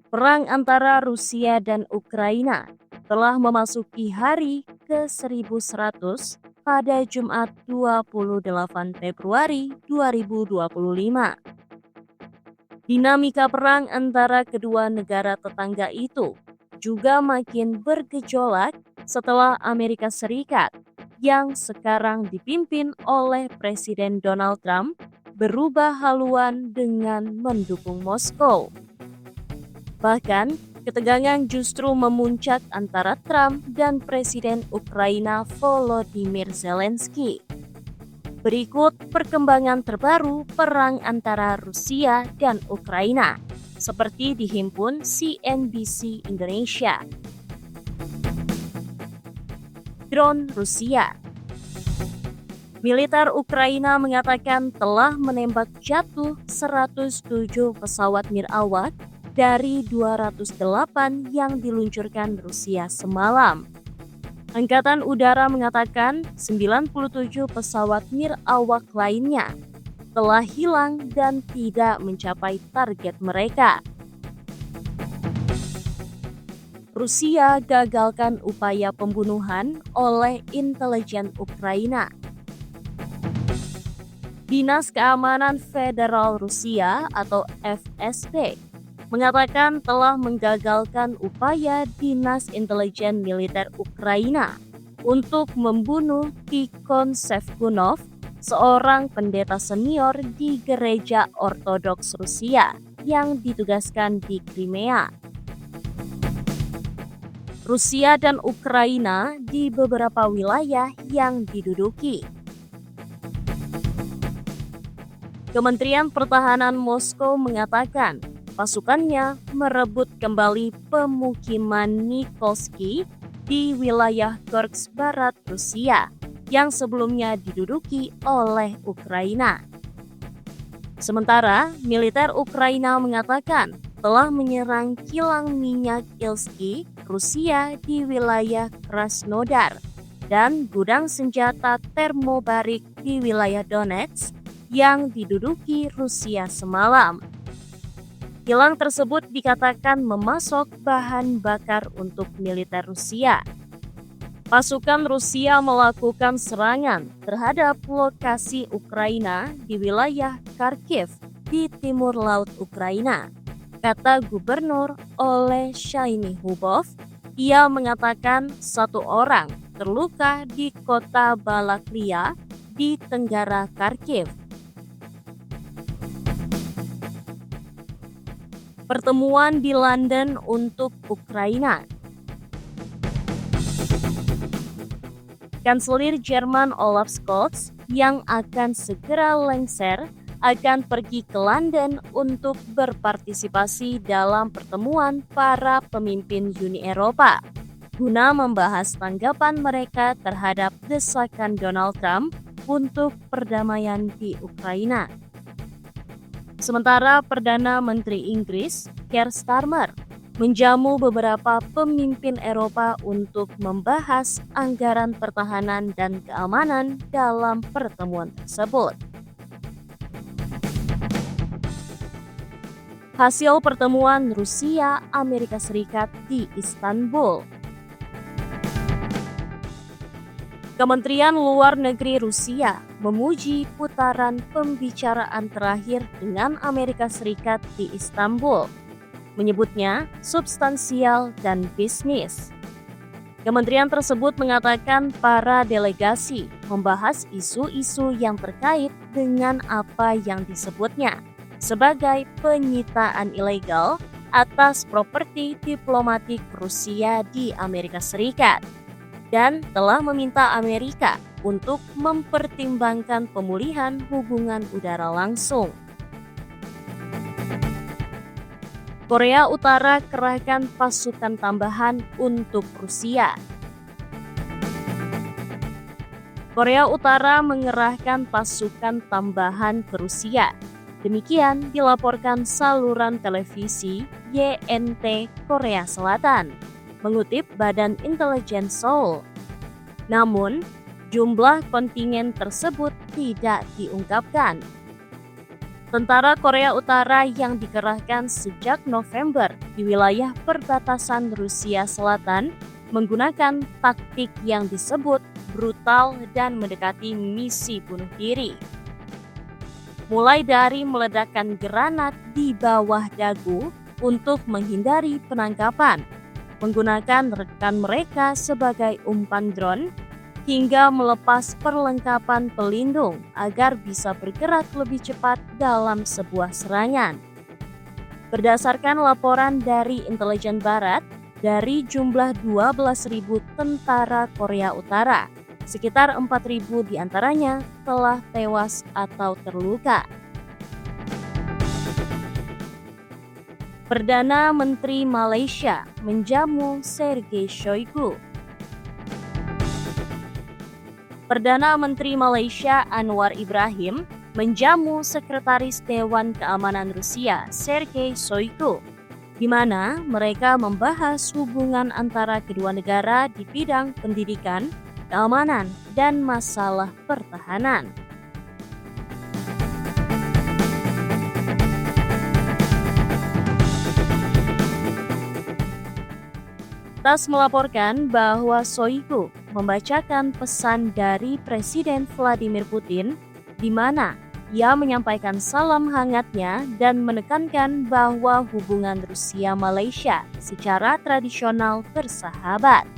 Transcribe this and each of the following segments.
Perang antara Rusia dan Ukraina telah memasuki hari ke-1100 pada Jumat 28 Februari 2025. Dinamika perang antara kedua negara tetangga itu juga makin bergejolak setelah Amerika Serikat yang sekarang dipimpin oleh Presiden Donald Trump berubah haluan dengan mendukung Moskow. Bahkan, ketegangan justru memuncak antara Trump dan Presiden Ukraina Volodymyr Zelensky. Berikut perkembangan terbaru perang antara Rusia dan Ukraina, seperti dihimpun CNBC Indonesia. Drone Rusia. Militer Ukraina mengatakan telah menembak jatuh 107 pesawat nirawak dari 208 yang diluncurkan Rusia semalam. Angkatan Udara mengatakan 97 pesawat nirawak lainnya telah hilang dan tidak mencapai target mereka. Rusia gagalkan upaya pembunuhan oleh intelijen Ukraina. Dinas Keamanan Federal Rusia atau FSB mengatakan telah menggagalkan upaya Dinas Intelijen Militer Ukraina untuk membunuh Tikhon Shevkunov, seorang pendeta senior di Gereja Ortodoks Rusia yang ditugaskan di Crimea. Rusia dan Ukraina di beberapa wilayah yang diduduki. Kementerian Pertahanan Moskow mengatakan pasukannya merebut kembali pemukiman Nikolsky di wilayah Kursk Barat Rusia yang sebelumnya diduduki oleh Ukraina. Sementara, militer Ukraina mengatakan telah menyerang kilang minyak Ilsky, Rusia di wilayah Krasnodar dan gudang senjata termobarik di wilayah Donetsk yang diduduki Rusia semalam. Kilang tersebut dikatakan memasok bahan bakar untuk militer Rusia. Pasukan Rusia melakukan serangan terhadap lokasi Ukraina di wilayah Kharkiv di timur laut Ukraina, kata Gubernur Oleshainy Hubov. Ia mengatakan satu orang terluka di kota Balaklia di tenggara Kharkiv. Pertemuan di London untuk Ukraina. Kanselir Jerman Olaf Scholz yang akan segera lengser akan pergi ke London untuk berpartisipasi dalam pertemuan para pemimpin Uni Eropa guna membahas tanggapan mereka terhadap desakan Donald Trump untuk perdamaian di Ukraina. Sementara Perdana Menteri Inggris, Keir Starmer, menjamu beberapa pemimpin Eropa untuk membahas anggaran pertahanan dan keamanan dalam pertemuan tersebut. Hasil pertemuan Rusia-Amerika Serikat di Istanbul. Kementerian Luar Negeri Rusia memuji putaran pembicaraan terakhir dengan Amerika Serikat di Istanbul, menyebutnya substansial dan bisnis. Kementerian tersebut mengatakan para delegasi membahas isu-isu yang terkait dengan apa yang disebutnya sebagai penyitaan ilegal atas properti diplomatik Rusia di Amerika Serikat, dan telah meminta Amerika untuk mempertimbangkan pemulihan hubungan udara langsung. Korea Utara kerahkan pasukan tambahan untuk Rusia. Korea Utara mengerahkan pasukan tambahan ke Rusia. Demikian dilaporkan saluran televisi YNT Korea Selatan, mengutip Badan Intelijen Seoul. Namun, jumlah kontingen tersebut tidak diungkapkan. Tentara Korea Utara yang dikerahkan sejak November di wilayah perbatasan Rusia Selatan menggunakan taktik yang disebut brutal dan mendekati misi bunuh diri. Mulai dari meledakkan granat di bawah dagu untuk menghindari penangkapan, menggunakan rekan mereka sebagai umpan drone, hingga melepas perlengkapan pelindung agar bisa bergerak lebih cepat dalam sebuah serangan. Berdasarkan laporan dari intelijen Barat, dari jumlah 12.000 tentara Korea Utara, sekitar 4.000 diantaranya telah tewas atau terluka. Perdana Menteri Malaysia menjamu Sergei Shoigu. Perdana Menteri Malaysia Anwar Ibrahim menjamu Sekretaris Dewan Keamanan Rusia Sergei Shoigu, di mana mereka membahas hubungan antara kedua negara di bidang pendidikan, keamanan, dan masalah pertahanan. TASS melaporkan bahwa Shoigu membacakan pesan dari Presiden Vladimir Putin, di mana ia menyampaikan salam hangatnya dan menekankan bahwa hubungan Rusia-Malaysia secara tradisional bersahabat.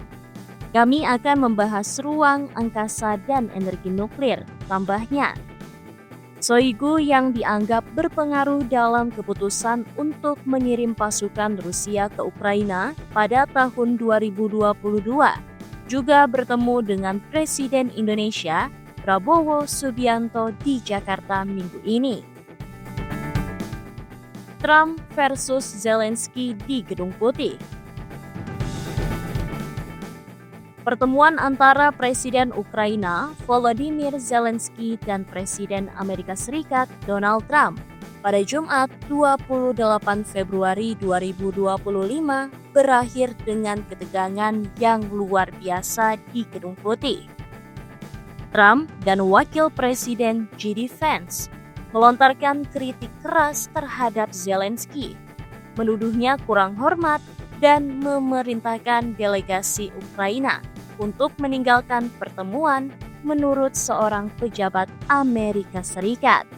Kami akan membahas ruang angkasa dan energi nuklir, tambahnya. Shoigu yang dianggap berpengaruh dalam keputusan untuk mengirim pasukan Rusia ke Ukraina pada tahun 2022 juga bertemu dengan Presiden Indonesia Prabowo Subianto di Jakarta minggu ini. Trump versus Zelensky di Gedung Putih. Pertemuan antara Presiden Ukraina Volodymyr Zelensky dan Presiden Amerika Serikat Donald Trump pada Jumat 28 Februari 2025 berakhir dengan ketegangan yang luar biasa di Gedung Putih. Trump dan Wakil Presiden JD Vance melontarkan kritik keras terhadap Zelensky, menuduhnya kurang hormat dan memerintahkan delegasi Ukraina untuk meninggalkan pertemuan menurut seorang pejabat Amerika Serikat.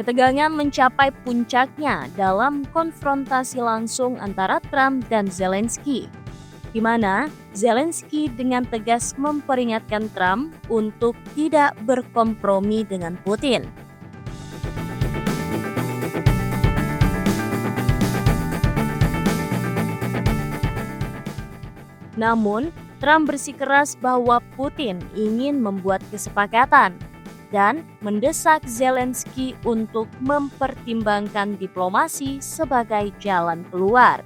Ketegangan mencapai puncaknya dalam konfrontasi langsung antara Trump dan Zelensky, di mana Zelensky dengan tegas memperingatkan Trump untuk tidak berkompromi dengan Putin. Namun, Trump bersikeras bahwa Putin ingin membuat kesepakatan dan mendesak Zelensky untuk mempertimbangkan diplomasi sebagai jalan keluar.